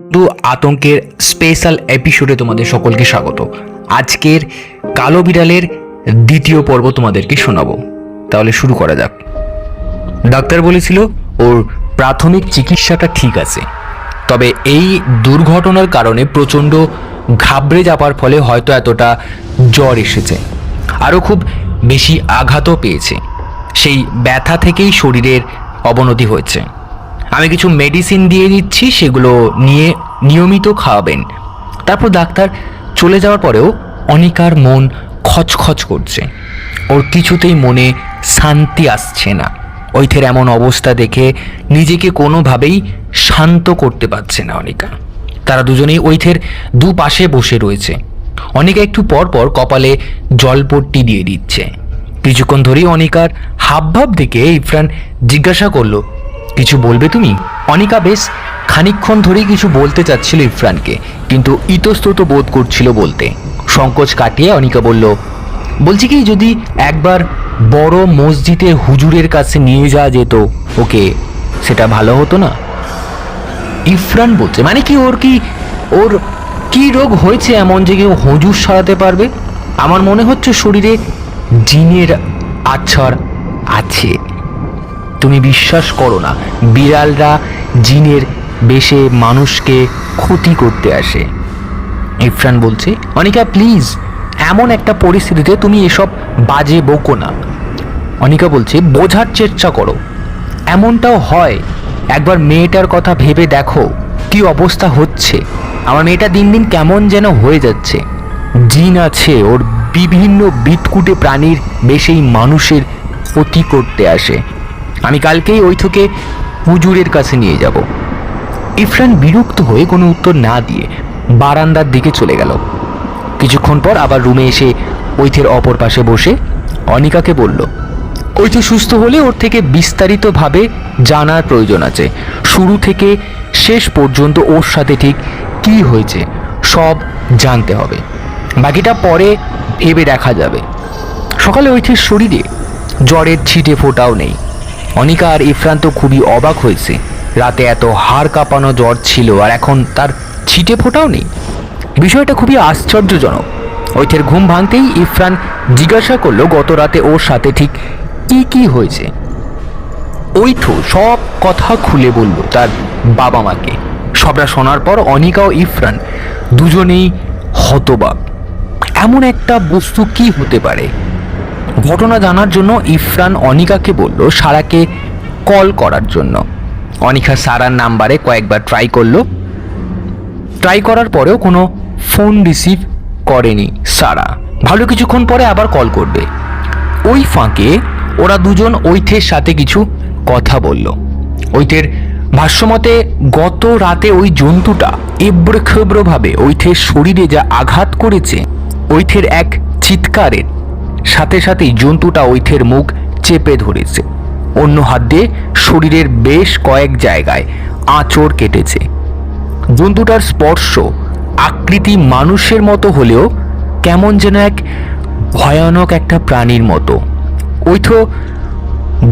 তো আতঙ্কের স্পেশাল এপিসোডে তোমাদের সকলকে স্বাগত। আজকের কালো বিড়ালের দ্বিতীয় পর্ব তোমাদেরকে শোনাবো। তাহলে শুরু করা যাক। ডাক্তার বলেছিল ওর প্রাথমিক চিকিৎসাটা ঠিক আছে, তবে এই দুর্ঘটনার কারণে প্রচণ্ড ঘাবড়ে যাওয়ার ফলে হয়তো এতটা জ্বর এসেছে, আরও খুব বেশি আঘাতও পেয়েছে। সেই ব্যথা থেকেই শরীরের অবনতি হয়েছে। আমি কিছু মেডিসিন দিয়ে দিচ্ছি, সেগুলো নিয়ে নিয়মিত খাওয়াবেন। তারপর ডাক্তার চলে যাওয়ার পরেও অনিকার মন খচখচ করছে। ওর কিছুতেই মনে শান্তি আসছে না। ঐথের এমন অবস্থা দেখে নিজেকে কোনোভাবেই শান্ত করতে পারছে না অনিকা। তারা দুজনেই ঐথের দুপাশে বসে রয়েছে। অনিকা একটু পর পর কপালে জলপট্টি দিয়ে দিচ্ছে। কিছুক্ষণ ধরেই অনিকার হাবভাব দেখে ইরফান জিজ্ঞাসা করলো, কিছু বলবে তুমি? অনিকা বেশ খানিকক্ষণ ধরেই কিছু বলতে চাচ্ছিল ইরফানকে, কিন্তু ইতস্তত বোধ করছিল বলতে। সংকোচ কাটিয়ে অনিকা বলল, বলছি কি, যদি একবার বড় মসজিদে হুজুরের কাছে নিয়ে যাওয়া যেত ওকে, সেটা ভালো হতো না? ইরফান বলছে, মানে কি, ওর কি রোগ হয়েছে এমন যে কেউ হুজুর সারাতে পারবে? আমার মনে হচ্ছে শরীরে জিনের আছর আছে। তুমি বিশ্বাস করো না, বিড়ালরা জিনের বেশে মানুষকে ক্ষতি করতে আসে। ইরফান বলছে, অনিকা প্লিজ, এমন একটা পরিস্থিতিতে তুমি এসব বাজে বকো না। অনিকা বলছে, বোঝার চেষ্টা করো, এমনটাও হয়। একবার মেয়েটার কথা ভেবে দেখো কি অবস্থা হচ্ছে। আমার মেয়েটা দিন দিন কেমন যেন হয়ে যাচ্ছে। জিন আছে ওর, বিভিন্ন বিটকুটে প্রাণীর বেশেই মানুষের ক্ষতি করতে আসে। আমি কালকেই ঐথকে হুজুরের কাছে নিয়ে যাব। ইরফান বিরক্ত হয়ে কোনো উত্তর না দিয়ে বারান্দার দিকে চলে গেল। কিছুক্ষণ পর আবার রুমে এসে ঐথের অপর পাশে বসে অনিকাকে বলল, ঐথ সুস্থ হলে ওর থেকে বিস্তারিতভাবে জানার প্রয়োজন আছে। শুরু থেকে শেষ পর্যন্ত ওর সাথে ঠিক কি হয়েছে সব জানতে হবে। বাকিটা পরে ভেবে দেখা যাবে। সকালে ঐথের শরীরে জ্বরের ছিটে ফোটাও নেই। অনিকা আর ইরফান তো খুবই অবাক হয়েছে। রাতে এত হাড় কাঁপানো জ্বর ছিল আর এখন তার ছিটে ফোটাও নেই। বিষয়টা খুবই আশ্চর্যজনক। ঐথের ঘুম ভাঙতেই ইরফান জিজ্ঞাসা করলো গত রাতে ওর সাথে ঠিক কি কি হয়েছে। ঐথ সব কথা খুলে বলল তার বাবা মাকে। সবটা শোনার পর অনিকা ও ইরফান দুজনেই হতবাক। এমন একটা বস্তু কি হতে পারে? ঘটনা জানার জন্য ইরফান অনিকাকে বলল সারাকে কল করার জন্য। অনিকা সারার নাম্বারে কয়েকবার ট্রাই করার পরেও কোনো ফোন রিসিভ করেনি সারা। ভালো কিছুক্ষণ পরে আবার কল করবে। ওই ফাঁকে ওরা দুজন ঐথের সাথে কিছু কথা বলল। ঐথের ভাষ্যমতে গত রাতে ওই জন্তুটা এবড়োখেবড়োভাবে ঐথের শরীরে যা আঘাত করেছে, ঐথের এক চিৎকারের সাথে সাথেই জন্তুটা ঐথের মুখ চেপে ধরেছে। অন্য হাত দিয়ে শরীরের বেশ কয়েক জায়গায় আঁচড় কেটেছে। জন্তুটার স্পর্শ আকৃতি মানুষের মতো হলেও কেমন যেন এক ভয়ানক একটা প্রাণীর মতো। ঐথ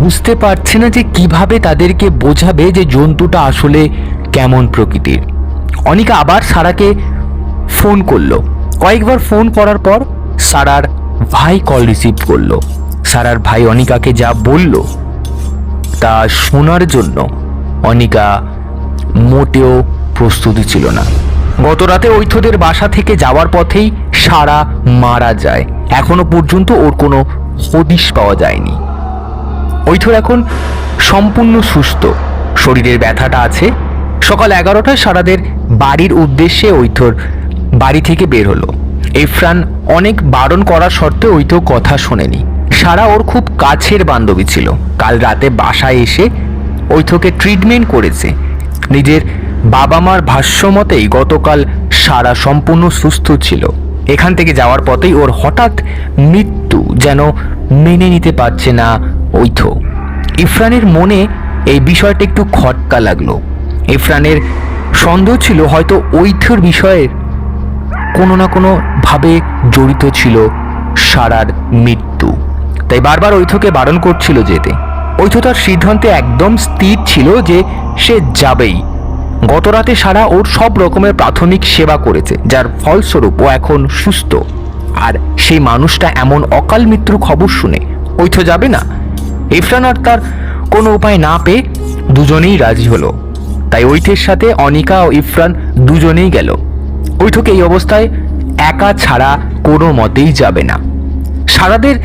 বুঝতে পারছে না যে কিভাবে তাদেরকে বোঝাবে যে জন্তুটা আসলে কেমন প্রকৃতির। অনিকা আবার সারাকে ফোন করলো। কয়েকবার ফোন করার পর সারার ভাই কল রিসিভ করলো। সারার ভাই অনিকাকে যা বলল তা শোনার জন্য অনিকা মোটেও প্রস্তুতি ছিল না। গত রাতে ঐথদের বাসা থেকে যাওয়ার পথেই সারা মারা যায়। এখনো পর্যন্ত ওর কোনো হদিশ পাওয়া যায়নি। ঐথর এখন সম্পূর্ণ সুস্থ, শরীরের ব্যথাটা আছে। সকাল 11টায় সারাদের বাড়ির উদ্দেশ্যে ঐথর বাড়ি থেকে বের হলো। ইরফান অনেক বারণ করার সত্ত্বেও ঐথ কথা শোনেনি। সারা ওর খুব কাছের বান্ধবী ছিল। কাল রাতে বাসায় এসে ঐথকে ট্রিটমেন্ট করেছে। নিজের বাবা মার ভাষ্য মতেই গতকাল সারা সম্পূর্ণ সুস্থ ছিল। এখান থেকে যাওয়ার পথেই ওর হঠাৎ মৃত্যু যেন মেনে নিতে পারছে না ঐথ। ইরফানের মনে এই বিষয়টা একটু খটকা লাগলো। ইরফানের সন্দেহ ছিল হয়তো ঐথর বিষয়ের কোনো না কোনো ভাবে জড়িত ছিল সারার মৃত্যু। তাই বারবার ঐথকে বারণ করছিল যেতে। ঐথ তার সিদ্ধান্তে একদম স্থির ছিল যে সে যাবেই। গত রাতে সারা ওর সব রকমের প্রাথমিক সেবা করেছে, যার ফলস্বরূপ ও এখন সুস্থ। আর সেই মানুষটা এমন অকাল মৃত্যুর খবর শুনে ওই তো যাবে না। ইরফান আর তার কোনো উপায় না পেয়ে দুজনেই রাজি হলো। তাই ঐথের সাথে অনিকা ও ইরফান দুজনেই গেল। ঐথকে এই অবস্থায় একা ছাড়া কোনো মতেই যাবে না। সারাদের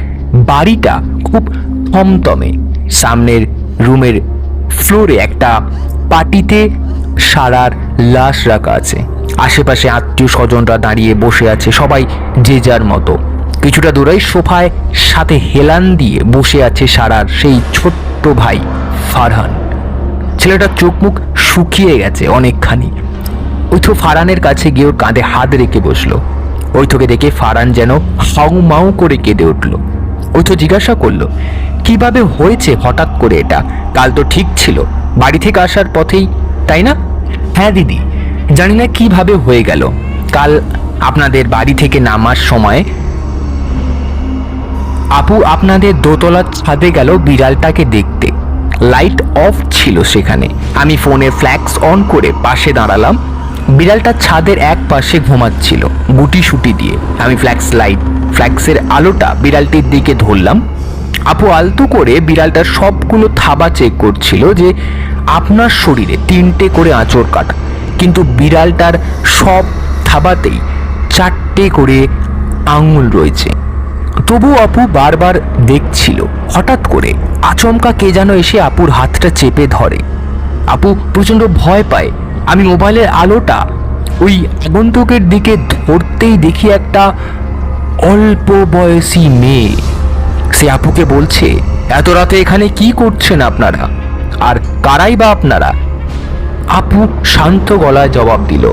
বাড়িটা খুব থমথমে। সামনের রুমের ফ্লোরে একটা পাটিতে সারার লাশ রাখা আছে। আশেপাশে আত্মীয় স্বজনরা দাঁড়িয়ে বসে আছে, সবাই যে যার মতো। কিছুটা দূরেই সোফায় সাথে হেলান দিয়ে বসে আছে সারার সেই ছোট্ট ভাই ফারহান। ছেলেটার চোখ মুখ শুকিয়ে গেছে অনেকখানি। ঐথ ফারহানের কাছে গিয়ে ওর কাঁধে হাত রেখে বসলো। ঐথকে দেখে ফারহান যেন হাউ মাউ করে কেঁদে উঠল। ঐথ জিজ্ঞাসা করলো, কিভাবে হয়েছে হঠাৎ করে এটা? কাল তো ঠিক ছিল, বাড়ি থেকে আসার পথেই, তাই না? হ্যাঁ দিদি, জানি না কিভাবে হয়ে গেল। কাল আপনাদের বাড়ি থেকে নামার সময় আপু আপনাদের দোতলার ছাদে গেল বিড়ালটাকে দেখতে। লাইট অফ ছিল সেখানে। আমি ফোনে ফ্ল্যাক্স অন করে পাশে দাঁড়ালাম। বিড়ালটা ছাদের এক পাশে ঘুমাচ্ছিল গুটি সুটি দিয়ে। আমি ফ্ল্যাক্সের আলোটা বিড়ালটির দিকে ধরলাম। আপু আলতু করে বিড়ালটার সবগুলো থাবা চেক করছিল যে আপনার শরীরে 3টে করে আঁচড় কাটা, কিন্তু বিড়ালটার সব থাবাতেই 4টে করে আঙুল রয়েছে। তবু আপু বারবার দেখছিল। হঠাৎ করে আচমকা কে যেন এসে আপুর হাতটা চেপে ধরে। আপু প্রচণ্ড ভয় পায়। আমি মোবাইলের আলোটা ওই আগন্তুকের দিকে ধরতেই দেখি একটা অল্প বয়সী মেয়ে। সে আপুকে বলছে, এত রাতে এখানে কি করছেন আপনারা, আর কারাই বা আপনারা? আপু শান্ত গলায় জবাব দিল,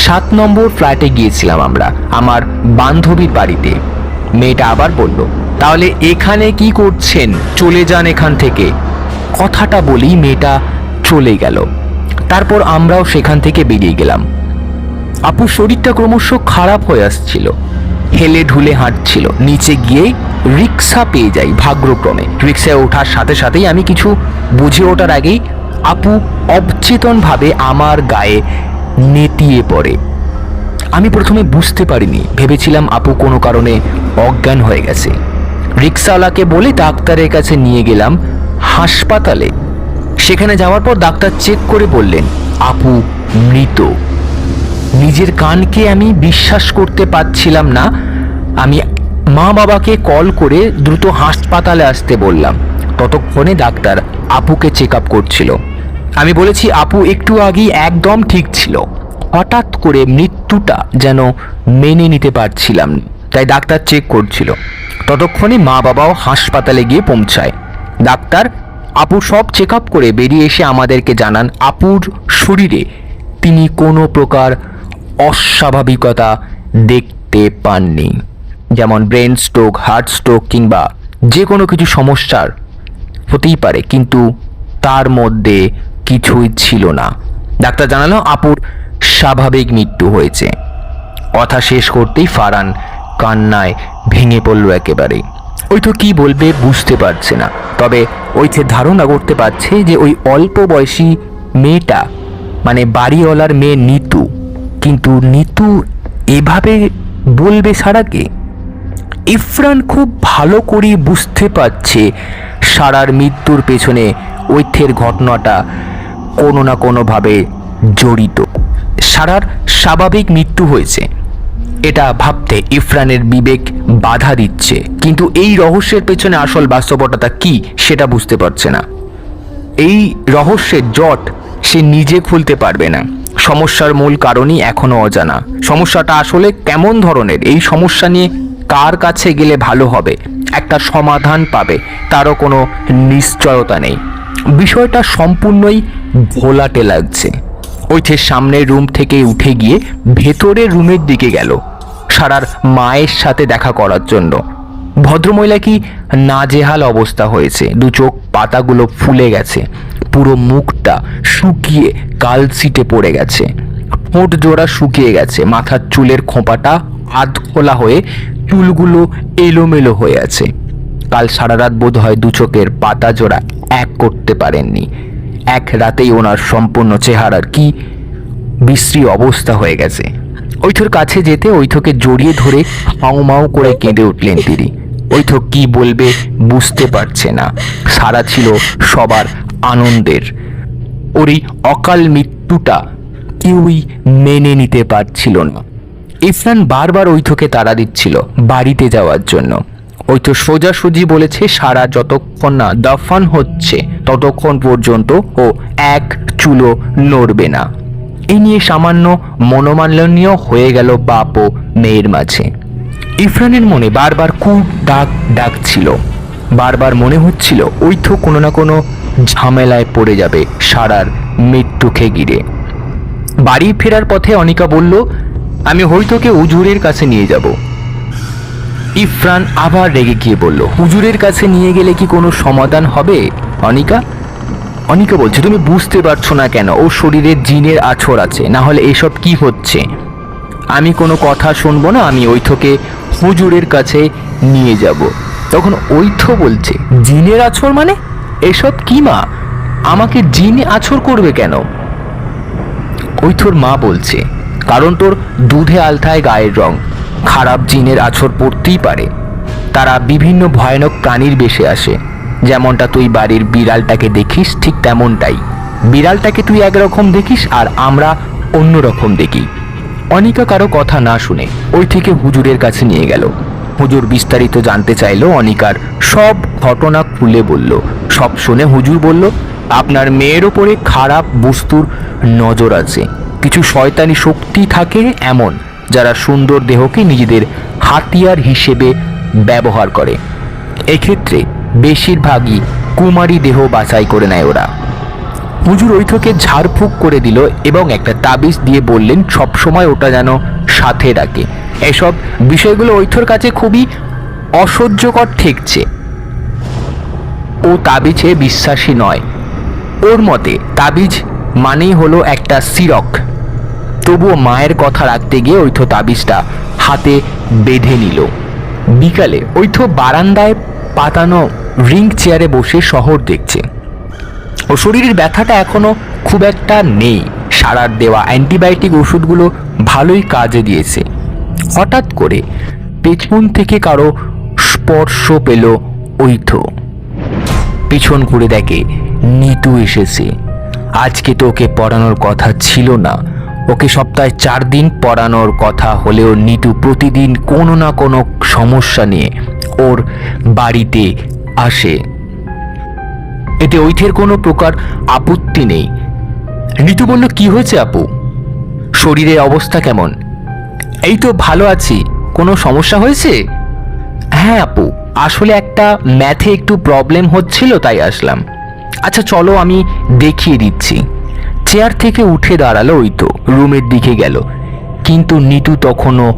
7 নম্বর ফ্ল্যাটে গিয়েছিলাম আমরা, আমার বান্ধবীর বাড়িতে। মেয়েটা আবার বলল, তাহলে এখানে কি করছেন? চলে যান এখান থেকে। কথাটা বলেই মেয়েটা চলে গেল। তারপর আমরাও সেখান থেকে বেরিয়ে গেলাম। আপুর শরীরটা ক্রমশ খারাপ হয়ে আসছিল। হেলে ঢুলে হাঁটছিল। নিচে গিয়ে রিক্সা পেয়ে যাই ভাগ্যক্রমে। রিক্সায় ওঠার সাথে সাথেই আমি কিছু বুঝে ওঠার আগেই আপু অবচেতনভাবে আমার গায়ে নেতিয়ে পড়ে। আমি প্রথমে বুঝতে পারিনি, ভেবেছিলাম আপু কোনো কারণে অজ্ঞান হয়ে গেছে। রিক্সাওয়ালাকে বলে ডাক্তারের কাছে নিয়ে গেলাম হাসপাতালে। সেখানে যাওয়ার পর ডাক্তার চেক করে বললেন আপু মৃত। নিজের কানকে আমি বিশ্বাস করতে পারছিলাম না। আমি মা বাবাকে কল করে দ্রুত হাসপাতালে আসতে বললাম। ততক্ষণে ডাক্তার আপুকে চেক আপ করছিল। আমি বলেছি আপু একটু আগেই একদম ঠিক ছিল, হঠাৎ করে মৃত্যুটা যেন মেনে নিতে পারছিলাম, তাই ডাক্তার চেক করছিল। ততক্ষণে মা বাবাও হাসপাতালে গিয়ে পৌঁছায়। ডাক্তার আপুর সব চেক আপ করে বেরিয়ে এসে আমাদেরকে জানান আপুর শরীরে তিনি কোনো প্রকার অস্বাভাবিকতা দেখতে পাননি, যেমন ব্রেন স্ট্রোক, হার্ট স্ট্রোক কিংবা যে কোনো কিছু সমস্যার হতেই পারে, কিন্তু তার মধ্যে কিছুই ছিল না। ডাক্তার জানালো আপুর স্বাভাবিক মৃত্যু হয়েছে। কথা শেষ করতেই ফারহান কান্নায় ভেঙে পড়ল একেবারে। ওই তো কি বলবে বুঝতে পারছে না, তবে ওইতে ধারণা করতে পারছে যে ওই অল্প বয়সী মেয়েটা মানে বাড়িওয়ালার মেয়ে নিতু। কিন্তু নিতু এভাবে বলবে সারাকে? ইরফান খুব ভালো করে বুঝতে পারছে সারার মৃত্যুর পেছনে ঐথের ঘটনাটা কোনো না কোনোভাবে জড়িত। সারার স্বাভাবিক মৃত্যু হয়েছে এটা ভাবতে ইরফানের বিবেক বাধা দিচ্ছে, কিন্তু এই রহস্যের পেছনে আসল বাস্তবতাটা কি সেটা বুঝতে পারছে না। এই রহস্যের জট সে নিজে খুলতে পারবে না। সমস্যার মূল কারণই এখনো অজানা। সমস্যাটা আসলে কেমন ধরনের, এই সমস্যা নিয়ে কার কাছে গেলে ভালো হবে, একটা সমাধান পাবে, তারও কোনো নিশ্চয়তা নেই। বিষয়টা সম্পূর্ণই ঘোলাটে লাগছে। ঐথের সামনের রুম থেকে উঠে গিয়ে ভেতরের রুমের দিকে গেল সারার মায়ের সাথে দেখা করার জন্য। ভদ্রমহিলা কি নাজেহাল অবস্থা হয়েছে, দু চোখ পাতাগুলো ফুলে গেছে, পুরো মুখটা শুকিয়ে কালচিটে পড়ে গেছে, ঠোঁট জোড়া শুকিয়ে গেছে, মাথার চুলের খোঁপাটা আধ খোলা হয়ে চুলগুলো এলোমেলো হয়ে আছে। কাল সারা রাত বোধ হয় দু চোখের পাতা জোড়া এক করতে পারেননি। এক রাতেই ওনার সম্পূর্ণ চেহারার কি বিশ্রী অবস্থা হয়ে গেছে। ঐথর কাছে যেতে ঐথকে জড়িয়ে ধরে হাউমাউ করে কেঁদে উঠলেন তিনি। ঐথ কি বলবে বুঝতে পারছে না। সারা ছিল সবার আনন্দের। ওর এই অকাল মৃত্যুটা কেউই মেনে নিতে পারছিল না। ইফরান বারবার ঐথকে তাড়া দিচ্ছিল বাড়িতে যাওয়ার জন্য। ঐথ সোজাসুজি বলেছে সারা যতক্ষণ না দাফন হচ্ছে ততক্ষণ পর্যন্ত ও এক চুলো নড়বে না। এই নিয়ে সামান্য মনোমালিন্য হয়ে গেল বাপ ও মেয়ের মাঝে। ইফরানের মনে বারবার খুব ডাকছিল। বারবার মনে হচ্ছিল ঐথ কোনো না কোনো ঝামেলায় পড়ে যাবে সারার মৃত্যুকে ঘিরে। বাড়ি ফেরার পথে অনিকা বলল, আমি হয়তোকে হুজুরের কাছে নিয়ে যাব। ইফরান আবার রেগে গিয়ে বলল, হুজুরের কাছে নিয়ে গেলে কি কোনো সমাধান হবে অনিকা? অনিকা বলছে, তুমি বুঝতে পারছো না কেন? ওর শরীরে জিনের আছর আছে, না হলে এসব কি হচ্ছে? আমি কোনো কথা শুনবো না, আমি ঐথকে হুজুরের কাছে নিয়ে যাব। তখন ঐথ বলছে, জিনের আছর মানে? এসব কি মা? আমাকে জিন আছর করবে কেন? ঐথর মা বলছে, কারণ তোর দুধে আলথায় গায়ের রং, খারাপ জিনের আছর পড়তেই পারে। তারা বিভিন্ন ভয়ানক প্রাণীর বেশে আসে। যেমনটা তুই বাড়ির বিড়ালটাকে দেখিস ঠিক তেমনটাই। বিড়ালটাকে তুই একরকম দেখিস আর আমরা অন্যরকম দেখি। অনিকা কারো কথা না শুনে ওই থেকে হুজুরের কাছে নিয়ে গেল। হুজুর বিস্তারিত জানতে চাইলো, অনিকার সব ঘটনা খুলে বলল। সব শুনে হুজুর বলল, আপনার মেয়ের ওপরে খারাপ বস্তুর নজর আছে। কিছু শয়তানি শক্তি থাকে এমন, যারা সুন্দর দেহকে নিজেদের হাতিয়ার হিসেবে ব্যবহার করে। এক্ষেত্রে বেশিরভাগই কুমারী দেহ বাছাই করে নেয় ওরা। হুজুর ঐথকে ঝাড়ফুঁক করে দিল এবং একটা তাবিজ দিয়ে বললেন সবসময় ওটা যেন সাথে রাখে। এসব বিষয়গুলো ঐথর কাছে খুবই অসহ্যকর ঠেকছে। ও তাবিজে বিশ্বাসী নয়। ওর মতে তাবিজ মানেই হলো একটা সিরক। তবুও মায়ের কথা রাখতে গিয়ে ঐথ তাবিজটা হাতে বেঁধে নিল। বিকালে ঐথ বারান্দায় পাতানো রিং চেয়ারে বসে শহর দেখছে। ও শরীরের ব্যথাটা এখনো খুব একটা নেই। সারার দেওয়া অ্যান্টিবায়োটিক ওষুধগুলো ভালোই কাজে দিয়েছে। হঠাৎ করে পেছন থেকে কারো স্পর্শ পেল ঐথ। পিছন ঘুরে দেখে নিতু এসেছে। আজকে তো ওকে পড়ানোর কথা ছিল না। ওকে সপ্তাহে 4 দিন পড়ানোর কথা হলেও নিতু প্রতিদিন কোনো না কোনো সমস্যা নিয়ে ওর বাড়িতে আসে। এতে ঐথের কোনো প্রকার আপত্তি নেই। নিতু বলল, কি হয়েছে আপু? শরীরের অবস্থা কেমন? এই তো ভালো আছি। কোনো সমস্যা হয়েছে? হ্যাঁ আপু, আসলে একটা ম্যাথে একটু প্রবলেম হচ্ছিল তাই আসলাম। আচ্ছা চলো আমি দেখিয়ে দিচ্ছি। চেয়ার থেকে উঠে দাঁড়ালো ঐথ, রুমের দিকে গেল। কিন্তু নিতু তখনও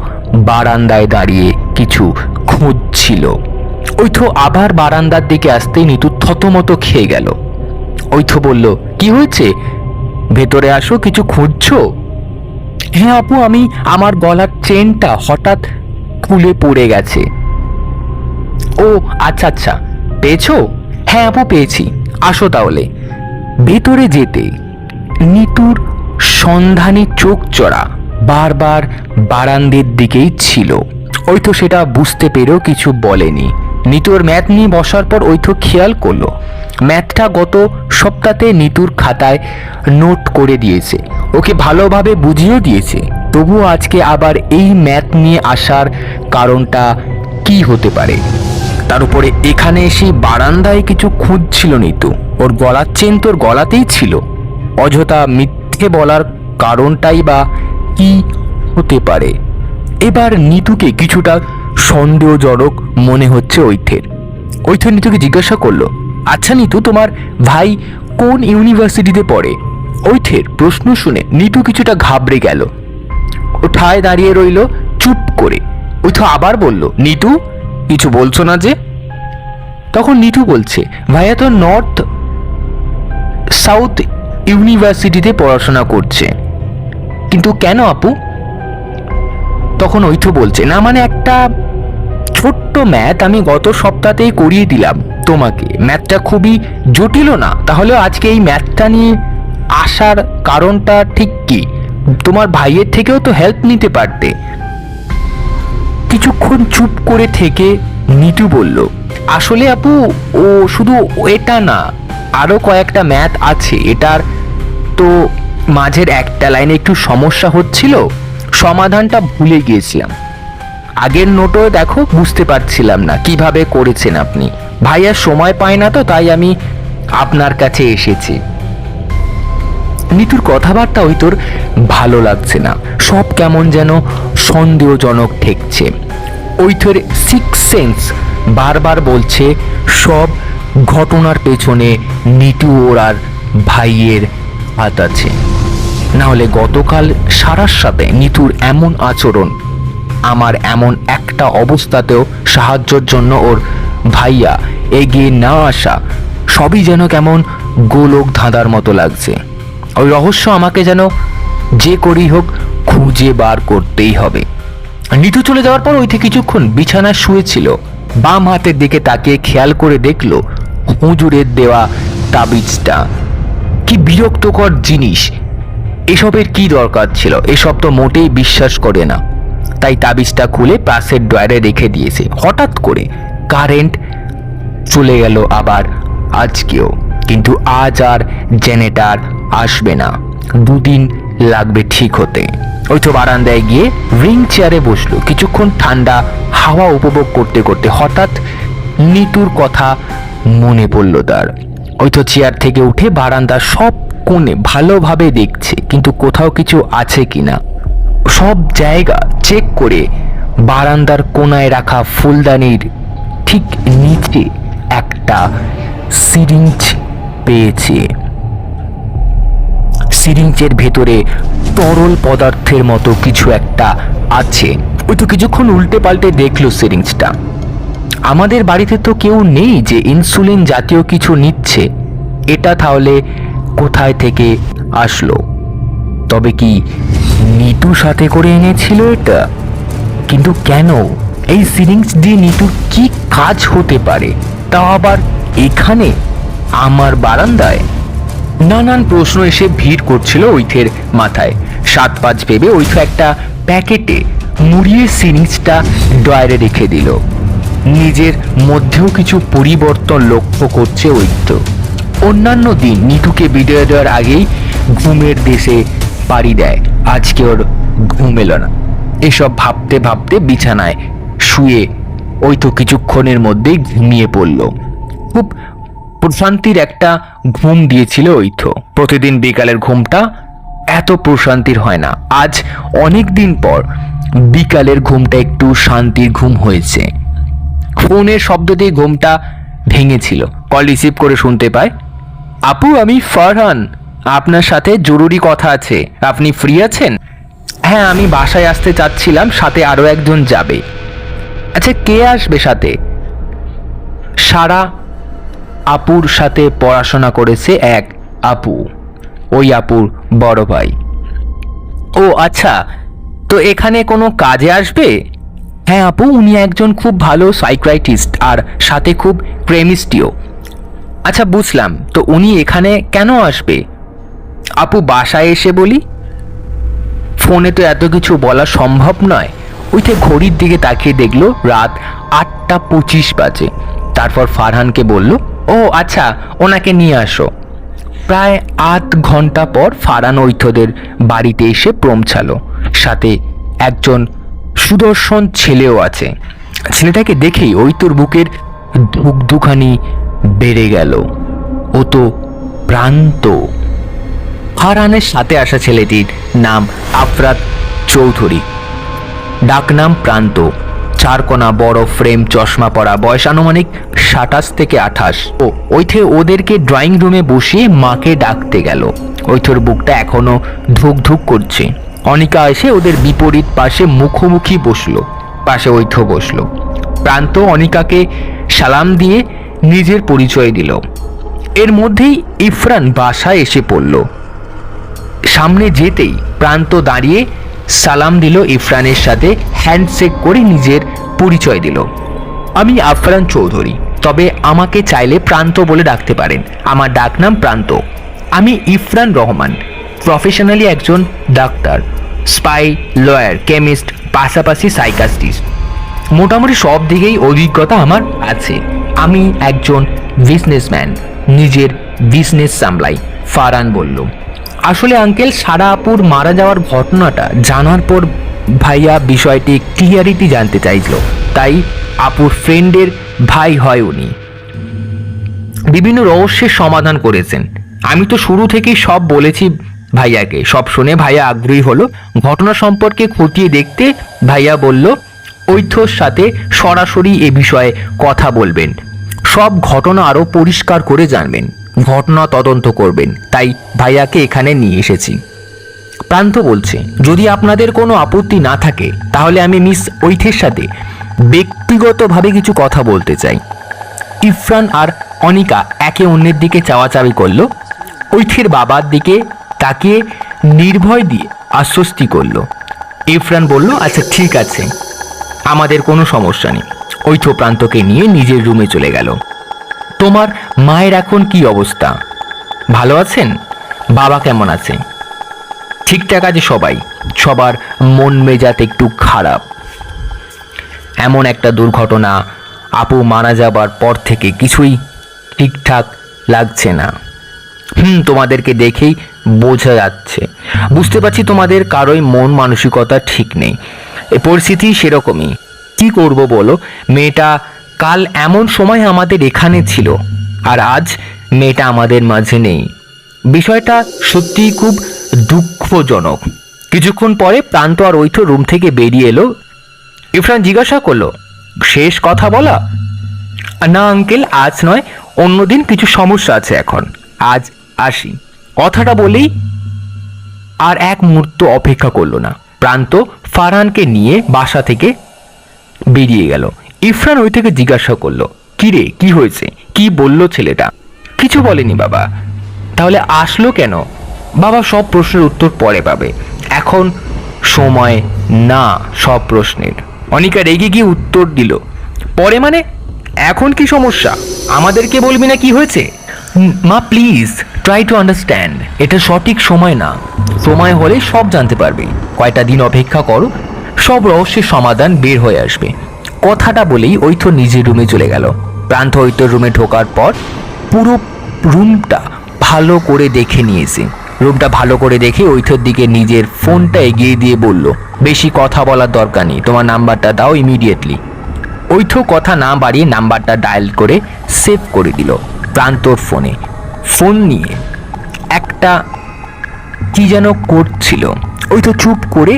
বারান্দায় দাঁড়িয়ে কিছু খুঁজছিল। ঐথ আবার বারান্দার দিকে আসতেই নিতু থতমত খেয়ে গেল। ঐথ বলল, কি হয়েছে? ভেতরে আসো, কিছু খুঁজছো? হ্যাঁ আপু, আমি আমার গলার চেনটা হঠাৎ খুলে পড়ে গেছে। ও আচ্ছা আচ্ছা, পেয়েছো? হ্যাঁ আপু পেয়েছি, আসো তাহলে। ভেতরে যেতে নিতুর সন্ধানী চোখ চড়া বারবার বারান্দার দিকেই ছিল। ঐথ সেটা বুঝতে পেরেও কিছু বলেনি। নিতুর ম্যাথ নিয়ে বসার পর ঐথ খেয়াল করলো ম্যাথটা গত সপ্তাহে নিতুর খাতায় নোট করে দিয়েছে, ওকে ভালোভাবে বুঝিয়েও দিয়েছে। তবুও আজকে আবার এই ম্যাথ নিয়ে আসার কারণটা কি হতে পারে? তার উপরে এখানে এসে বারান্দায় কিছু খুঁজছিল নিতু। ওর গলার চেন তোর গলাতেই ছিল। অযথা মিথ্যে বলার কারণটাই বা কি হতে পারে? এবার নিতুকে কিছুটা সন্দেহজনক মনে হচ্ছে ঐথের। ঐথ নিতুকে জিজ্ঞাসা করলো, আচ্ছা নিতু, তোমার ভাই কোন ইউনিভার্সিটিতে পড়ে? ঐথের প্রশ্ন শুনে নিতু কিছুটা ঘাবড়ে গেল। ও ঠায় দাঁড়িয়ে রইল চুপ করে। ঐথ আবার বলল, নিতু কিছু বলছো না যে? তখন নিতু বলছে, ভাইয়া তো নর্থ সাউথ ইউনিভার্সিটিতে পড়াশোনা করছে। কিন্তু কেন আপু? তখন ঐথ বলছে, না মানে একটা ছোট্ট ম্যাথ আমি গত সপ্তাহতেই করিয়ে দিলাম তোমাকে। ম্যাথটা খুবই জটিল না? তাহলে আজকে এই ম্যাথটা নিয়ে আসার কারণটা ঠিক কি? তোমার ভাইয়ের থেকেও তো হেল্প নিতে পারতে। কিছুক্ষণ চুপ করে থেকে নিতু বলল, আসলে আপু ও শুধু এটা না, আরো কয়েকটা ম্যাথ আছে, এটার তো মাঝের একটা লাইনে একটু সমস্যা হচ্ছিল, সমাধানটা ভুলে গিয়েছিলাম। আগের নোটও দেখো, বুঝতে পারছিলাম না কিভাবে করেছেন আপনি। ভাইয়া সময় পায় না তো, তাই আমি আপনার কাছে এসেছি। নিতুর কথাবার্তা ওই তোর ভালো লাগছে না, সব কেমন যেন সন্দেহজনক ঠেকছে। ওই তোর সিক্স সেন্স বারবার বলছে সব ঘটনার পেছনে নিতু ওর আর ভাইয়ের হাত আছে। না হলে গতকাল সারার সাথে নিতুর এমন আচরণ, আমার এমন একটা অবস্থাতেও সাহায্যের জন্য ওর ভাইয়া এগিয়ে না আসা, সবই যেন কেমন গোলক ধাঁধার মতো লাগছে। ওই রহস্য আমাকে যেন যে করেই হোক খুঁজে বার করতেই হবে। নিতু চলে যাওয়ার পর ওই থেকে কিছুক্ষণ বিছানায় শুয়েছিল। বাম হাতের দিকে তাকিয়ে খেয়াল করে দেখলো হুজুরের দেওয়া তাবিজটা। কি বিরক্তকর জিনিস, এসবের কি দরকার ছিল? এসব তো মোটেই বিশ্বাস করে না। তাই তাবিজটা খুলে পাশের ড্রয়ারে রেখে দিয়েছে। হঠাৎ করে কারেন্ট চলে গেল আবার আজকেও, কিন্তু আজ আর জেনারেটর আসবে না, 2 দিন লাগবে ঠিক হতে। ওই তো বারান্দায় গিয়ে রিং চেয়ারে বসলো। কিছুক্ষণ ঠান্ডা হাওয়া উপভোগ করতে করতে হঠাৎ নিতুর কথা মনে পড়লো তার। ওই তো চেয়ার থেকে উঠে বারান্দার সব কোণে ভালোভাবে দেখছে, কিন্তু কোথাও কিছু আছে কিনা। সব জায়গা চেক করে বারান্দার কোনায় রাখা ফুলদানির ঠিক নিচে একটা সিরিঞ্জ পেয়েছে। সিরিঞ্জের ভেতরে তরল পদার্থের মতো কিছু একটা আছে। ওই তো কিছুক্ষণ উল্টে পাল্টে দেখলো সিরিঞ্জটা। আমাদের বাড়িতে তো কেউ নেই যে ইনসুলিন জাতীয় কিছু নিচ্ছে, এটা তাহলে কোথায় থেকে আসলো? তবে কি নিতু সাথে করে এনেছিল এটা? কিন্তু কেন? এই সিরিঞ্জ দিয়ে নিতুর কি কাজ হতে পারে, তাও আবার এখানে আমার বারান্দায়? নানান প্রশ্ন এসে ভিড় করছিল ঐথের মাথায়। 7-5 ভেবে ঐথ একটা প্যাকেটে মুড়িয়ে সিরিঞ্জটা ড্রয়ারে রেখে দিল। নিজের মধ্যেও কিছু পরিবর্তন লক্ষ্য করছে ঐথ। অন্যান্য দিন নিতুকে বিদায় দেওয়ার আগেই ঘুমের দেশে পাড়ি দেয়, আজকে ওর ঘুম এলো না। এসব ভাবতে ভাবতে বিছানায় শুয়ে ওই তো কিছুক্ষণের মধ্যেই ঘুমিয়ে পড়ল। খুব প্রশান্তির একটা ঘুম দিয়েছিল ঐথ। প্রতিদিন বিকালের ঘুমটা এত প্রশান্তির হয় না, আজ অনেক দিন পর বিকালের ঘুমটা একটু শান্তির ঘুম হয়েছে। ফোনের শব্দ দিয়ে ঘুমটা ভেঙেছিল। কল রিসিভ করে শুনতে পায়, আপু আমি ফারহান, আপনার সাথে জরুরি কথা আছে, আপনি ফ্রি আছেন? হ্যাঁ, আমি বাসায় আসতে চাচ্ছিলাম, সাথে আরো একজন যাবে। আচ্ছা, কে আসবে সাথে? সারা আপুর সাথে পড়াশোনা করেছে এক আপু, ওই আপুর বড় ভাই। ও আচ্ছা, তো এখানে কোনো কাজে আসবে? হ্যাঁ আপু, উনি একজন খুব ভালো সাইকিয়াট্রিস্ট আর সাথে খুব প্রেমিস্টিও। আচ্ছা বুঝলাম, তো উনি এখানে কেন আসবে? আপু বাসায় এসে বলি, ফোনে তো এত কিছু বলা সম্ভব নয়। ওইতে ঘড়ির দিকে তাকিয়ে দেখলো রাত 8:25 বাজে। তারপর ফারহানকে বলল, ও আচ্ছা, ওনাকে নিয়ে আসো। প্রায় 8 ঘন্টা পর ফারহান ঐথদের বাড়িতে এসে পৌঁছালো। সাথে একজন সুদর্শন ছেলেও আছে। ছেলেটাকে দেখেই ঐতর বুকের ধুকধুকানি বেড়ে গেল। ও তো প্রান্ত। ফারহানের সাথে আসা ছেলেটির নাম আফরাত চৌধুরী, ডাকনাম প্রান্ত। 4 কোনা বড় ফ্রেম, চশমা পরা, বয়স আনুমানিক 27 থেকে 28। ও ওইথে ওদেরকে ড্রয়িং রুমে বসিয়ে মাকে ডাকতে গেল। ঐথর বুকটা এখনো ধুক ধুক করছে। অনিকা এসে ওদের বিপরীত পাশে মুখোমুখি বসলো। পাশে ঐথ বসলো। প্রান্ত অনিকাকে সালাম দিয়ে নিজের পরিচয় দিল। এর মধ্যেই ইফরান বাসায় এসে পড়ল। সামনে যেতেই প্রান্ত দাঁড়িয়ে সালাম দিল ইফরানের সাথে, হ্যান্ডশেক করে নিজের পরিচয় দিল। আমি আফরান চৌধুরী, তবে আমাকে চাইলে প্রান্ত বলে ডাকতে পারেন। আমার ডাকনাম প্রান্ত। আমি ইফরান রহমান, প্রফেশনালি একজন ডাক্তার, স্পাই, লয়ার, কেমিস্ট, পাশাপাশি সাইকাস্ট্রিস্ট। মোটামুটি সব দিকেই অভিজ্ঞতা আমার আছে। আমি একজন বিজনেসম্যান, নিজের বিজনেস সামলাই, ফারহান বলল। আসলে আঙ্কেল, সারা আপুর মারা যাওয়ার ঘটনাটা জানার পর ভাইয়া বিষয়টি ক্লিয়ারিটি জানতে চাইছিল, তাই আপুর ফ্রেন্ডের ভাই হয় উনি, বিভিন্ন রহস্যের সমাধান করেছেন। আমি তো শুরু থেকেই সব বলেছি ভাইয়াকে। সব শুনে ভাইয়া আগ্রহী হলো ঘটনা সম্পর্কে খতিয়ে দেখতে। ভাইয়া বলল ঐথর সাথে সরাসরি এ বিষয়ে কথা বলবেন, সব ঘটনা আরও পরিষ্কার করে জানবেন, ঘটনা তদন্ত করবেন। তাই ভাইয়াকে এখানে নিয়ে এসেছি। প্রান্ত বলছে, যদি আপনাদের কোনো আপত্তি না থাকে তাহলে আমি মিস ঐথের সাথে ব্যক্তিগতভাবে কিছু কথা বলতে চাই। ইরফান আর অনিকা একে অন্যের দিকে চাওয়াচাওয়ি করলো। ঐথের বাবার দিকে তাকিয়ে নির্ভয় দিয়ে আশ্বস্তি করলো। ইরফান বলল, আচ্ছা ঠিক আছে, আমাদের কোনো সমস্যা নেই। ঐথ প্রান্তকে নিয়ে নিজের রুমে চলে গেল। তোমার মায়ের এখন কি অবস্থা? ভালো আছেন? বাবা কেমন আছে? ঠিকঠাক আছে সবাই। সবার মন মেজাজ একটু খারাপ। এমন একটা দুর্ঘটনা, আপু মারা যাবার পর থেকে কিছুই ঠিকঠাক লাগছে না। তোমাদেরকে দেখেই বোঝা যাচ্ছে। বুঝতে পারছি তোমাদের কারোই মন মানসিকতা ঠিক নেই। এই পরিস্থিতি সেরকমই। কি করব বলো? মেয়েটা কাল এমন সময় আমাদের এখানে ছিল, আর আজ মেয়েটা আমাদের মাঝে নেই। বিষয়টা সত্যিই খুব দুঃখজনক। কিছুক্ষণ পরে প্রান্ত আর ঐথ রুম থেকে বেরিয়ে এলো। ইরফান জিজ্ঞাসা করলো, শেষ কথা বলা? না আঙ্কেল, আজ নয়, অন্যদিন। কিছু সমস্যা আছে এখন, আজ আসি। কথাটা বলেই আর এক মুহূর্ত অপেক্ষা করলো না। প্রান্ত ফারহানকে নিয়ে বাসা থেকে বেরিয়ে গেল। ইরফান ওই থেকে জিজ্ঞাসা করলো, কি রে, কি হয়েছে? কি বললো ছেলেটা? কিছু বলেনি বাবা। তাহলে আসলো কেন? বাবা সব প্রশ্নের উত্তর পরে পাবে, এখন সময় না সব প্রশ্নের। অনিকা রেগে গিয়ে উত্তর দিল, পরে মানে? এখন কি সমস্যা? আমাদেরকে বলবি না কি হয়েছে? মা প্লিজ ট্রাই টু আন্ডারস্ট্যান্ড। এটা সঠিক সময় না, সময় হলে সব জানতে পারবে। কয়টা দিন অপেক্ষা করো, সব রহস্যের সমাধান বের হয়ে আসবে। কথাটা বলেই ঐথ নিজের রুমে চলে গেল। প্রান্ত ঐথর রুমে ঢোকার পর পুরো রুমটা ভালো করে দেখে নিয়েছে। রুমটা ভালো করে দেখে ঐথর দিকে নিজের ফোনটা এগিয়ে দিয়ে বলল, বেশি কথা বলার দরকার নেই, তোমার নাম্বারটা দাও ইমিডিয়েটলি। ঐথ কথা না বাড়িয়ে নাম্বারটা ডায়াল করে সেভ করে দিল প্রান্তর ফোনে। ফোন নিয়ে একটা কি যেন করছিল। ঐথ চুপ করে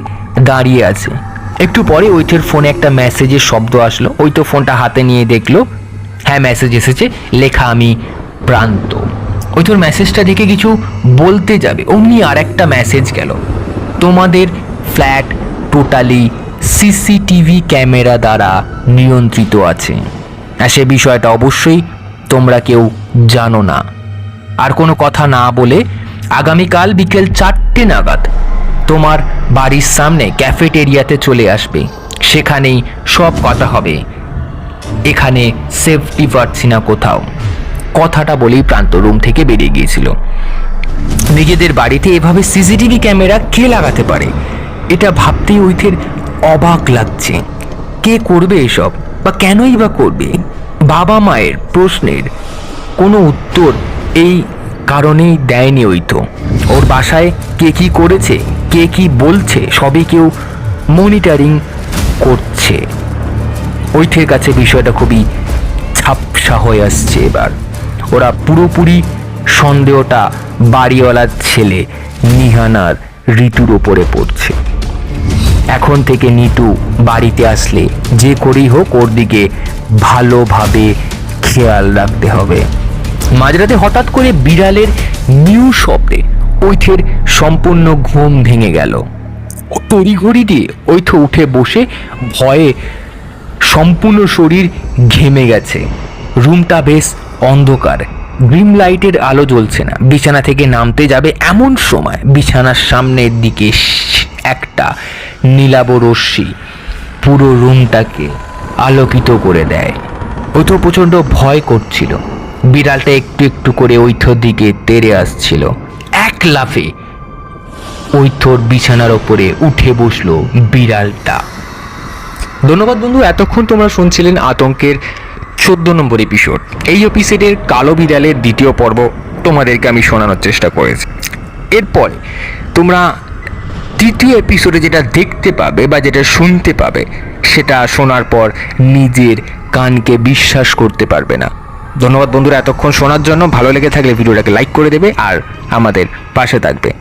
দাঁড়িয়ে আছে। একটু পরে ঐথের ফোনে একটা মেসেজের শব্দ আসলো। ঐথ ফোনটা হাতে নিয়ে দেখলো, হ্যাঁ মেসেজ এসেছে, লেখা আমি প্রান্ত। ঐথর মেসেজটা দেখে কিছু বলতে যাবে, অমনি আর একটা মেসেজ গেল, তোমাদের ফ্ল্যাট টোটালি সিসিটিভি ক্যামেরা দ্বারা নিয়ন্ত্রিত আছে, আর সে বিষয়টা অবশ্যই তোমরা কেউ জানো না। আর কোনো কথা না বলে আগামীকাল বিকেল 4টে নাগাদ তোমার বাড়ির সামনে ক্যাফেটেরিয়াতে চলে আসবে, সেখানেই সব কথা হবে। এখানে সেফটি পাচ্ছি না কোথাও। কথাটা বলেই প্রান্ত রুম থেকে বেরিয়ে গিয়েছিল। নিজেদের বাড়িতে এভাবে সিসিটিভি ক্যামেরা কে লাগাতে পারে, এটা ভাবতেই ঐথের অবাক লাগছে। কে করবে এসব, বা কেনই বা করবে? বাবা মায়ের প্রশ্নের কোনো উত্তর এই কারণেই দেয়নি ঐথ। ওর বাসায় কে কি করেছে, কে কি বলছে, সবই কেউ মনিটরিং করছে। ঐথের কাছে বিষয়টা খুবই ঝাপসা হয়ে আসছে। এবার ওরা পুরোপুরি সন্দেহটা বাড়িওয়ালার ছেলে নিহানার ঋতুর ওপরে পড়ছে। এখন থেকে নিতু বাড়িতে আসলে যে করেই হোক ওর দিকে ভালোভাবে খেয়াল রাখতে হবে। মাঝরাতে হঠাৎ করে বিড়ালের নিউ শব্দে ঐথের সম্পূর্ণ ঘুম ভেঙে গেল। তড়িঘড়ি দিয়ে ঐথ উঠে বসে ভয়ে সম্পূর্ণ শরীর ঘেমে গেছে। রুমটা বেশ অন্ধকার, গ্রিম লাইটের আলো জ্বলছে না। বিছানা থেকে নামতে যাবে এমন সময় বিছানার সামনের দিকে একটা নীলাভ রশ্মি পুরো রুমটাকে আলোকিত করে দেয়। ঐথ প্রচণ্ড ভয় করছিল। বিড়ালটা একটু একটু করে ঐথর দিকে তেড়ে আসছিল। এক লাফে ঐথর বিছানার ওপরে উঠে বসলো বিড়ালটা। ধন্যবাদ বন্ধু, এতক্ষণ তোমরা শুনছিলেন আতঙ্কের 14 নম্বর এপিসোড। এই এপিসোডের কালো বিড়ালের দ্বিতীয় পর্ব তোমাদেরকে আমি শোনানোর চেষ্টা করেছি। এরপরে তোমরা তৃতীয় এপিসোডে যেটা দেখতে পাবে বা যেটা শুনতে পাবে, সেটা শোনার পর নিজের কানকে বিশ্বাস করতে পারবে না। ধন্যবাদ বন্ধুরা এতক্ষণ শোনার জন্য। ভালো লেগে থাকলে ভিডিওটাকে লাইক করে দেবে আর আমাদের পাশে থাকবে।